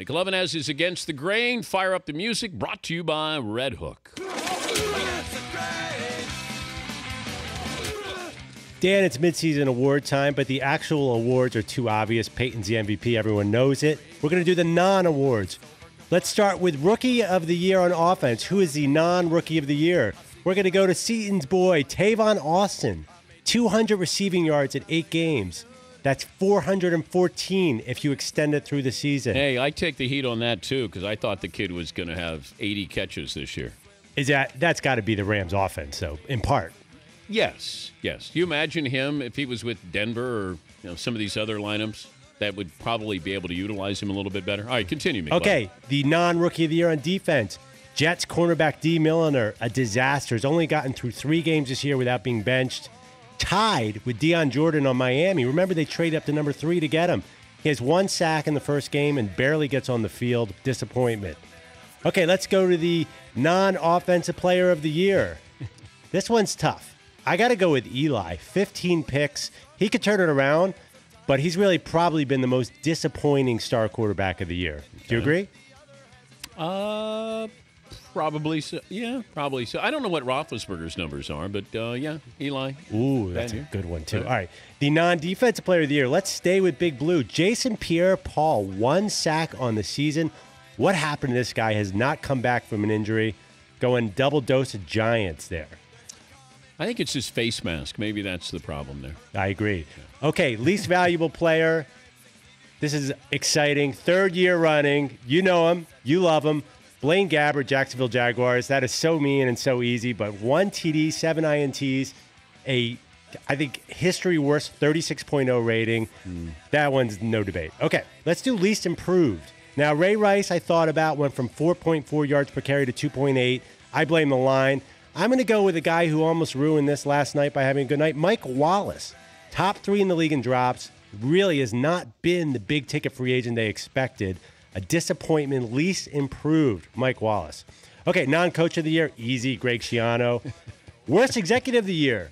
McLovin's is Against the Grain. Fire up the music. Brought to you by Red Hook. Dan, it's midseason award time, but the actual awards are too obvious. Peyton's the MVP. Everyone knows it. We're going to do the non-awards. Let's start with Rookie of the Year on offense. Who is the non-Rookie of the Year? We're going to go to Seton's boy, Tavon Austin. 200 receiving yards in 8 games. That's 414 if you extend it through the season. Hey, I take the heat on that, too, because I thought the kid was going to have 80 catches this year. That's got to be the Rams' offense, so in part. Yes. You imagine him if he was with Denver or some of these other lineups that would probably be able to utilize him a little bit better. All right, continue, McLovin. Okay, the non-Rookie of the Year on defense. Jets cornerback D. Milliner, a disaster. Has only gotten through 3 games this year without being benched. Tied with Deion Jordan on Miami. Remember, they traded up to number 3 to get him. He has 1 sack in the first game and barely gets on the field. Disappointment. Okay, let's go to the non-offensive player of the year. This one's tough. I got to go with Eli. 15 picks. He could turn it around, but he's really probably been the most disappointing star quarterback of the year. Do you agree? Probably so. Yeah, probably so. I don't know what Roethlisberger's numbers are, but yeah, Eli. Ooh, that's a good one, too. All right. The non-defensive player of the year. Let's stay with Big Blue. Jason Pierre-Paul, 1 sack on the season. What happened to this guy? Has not come back from an injury. Going double dose of Giants there. I think it's his face mask. Maybe that's the problem there. I agree. Okay, least valuable player. This is exciting. 3rd year running. You know him. You love him. Blaine Gabbert, Jacksonville Jaguars. That is so mean and so easy, but 1 TD, 7 INTs, I think, history worst 36.0 rating. That one's no debate. Okay, let's do least improved. Now, Ray Rice, I thought about, went from 4.4 yards per carry to 2.8. I blame the line. I'm going to go with a guy who almost ruined this last night by having a good night, Mike Wallace. Top 3 in the league in drops. Really has not been the big-ticket free agent they expected. A disappointment, least improved, Mike Wallace. Okay, non-coach of the year, easy, Greg Schiano. Worst executive of the year,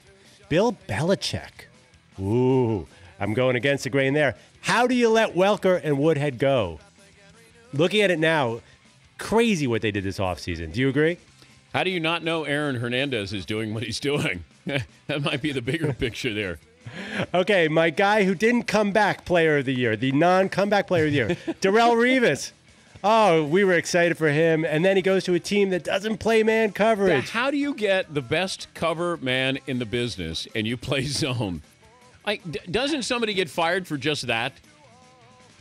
Bill Belichick. Ooh, I'm going against the grain there. How do you let Welker and Woodhead go? Looking at it now, crazy what they did this offseason. Do you agree? How do you not know Aaron Hernandez is doing what he's doing? That might be the bigger picture there. Okay, my guy who didn't come back player of the year, the non-comeback player of the year, Darrelle Revis. Oh, we were excited for him, and then he goes to a team that doesn't play man coverage. How do you get the best cover man in the business and you play zone? Like, doesn't somebody get fired for just that?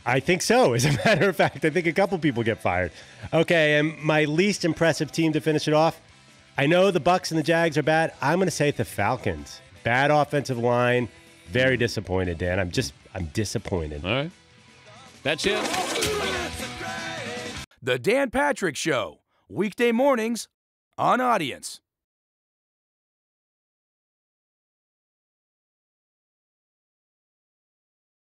I think so. As a matter of fact, I think a couple people get fired. Okay, and my least impressive team to finish it off, I know the Bucs and the Jags are bad. I'm going to say the Falcons. Bad offensive line. Very disappointed, Dan. I'm disappointed. All right. That's it. The Dan Patrick Show. Weekday mornings on Audience.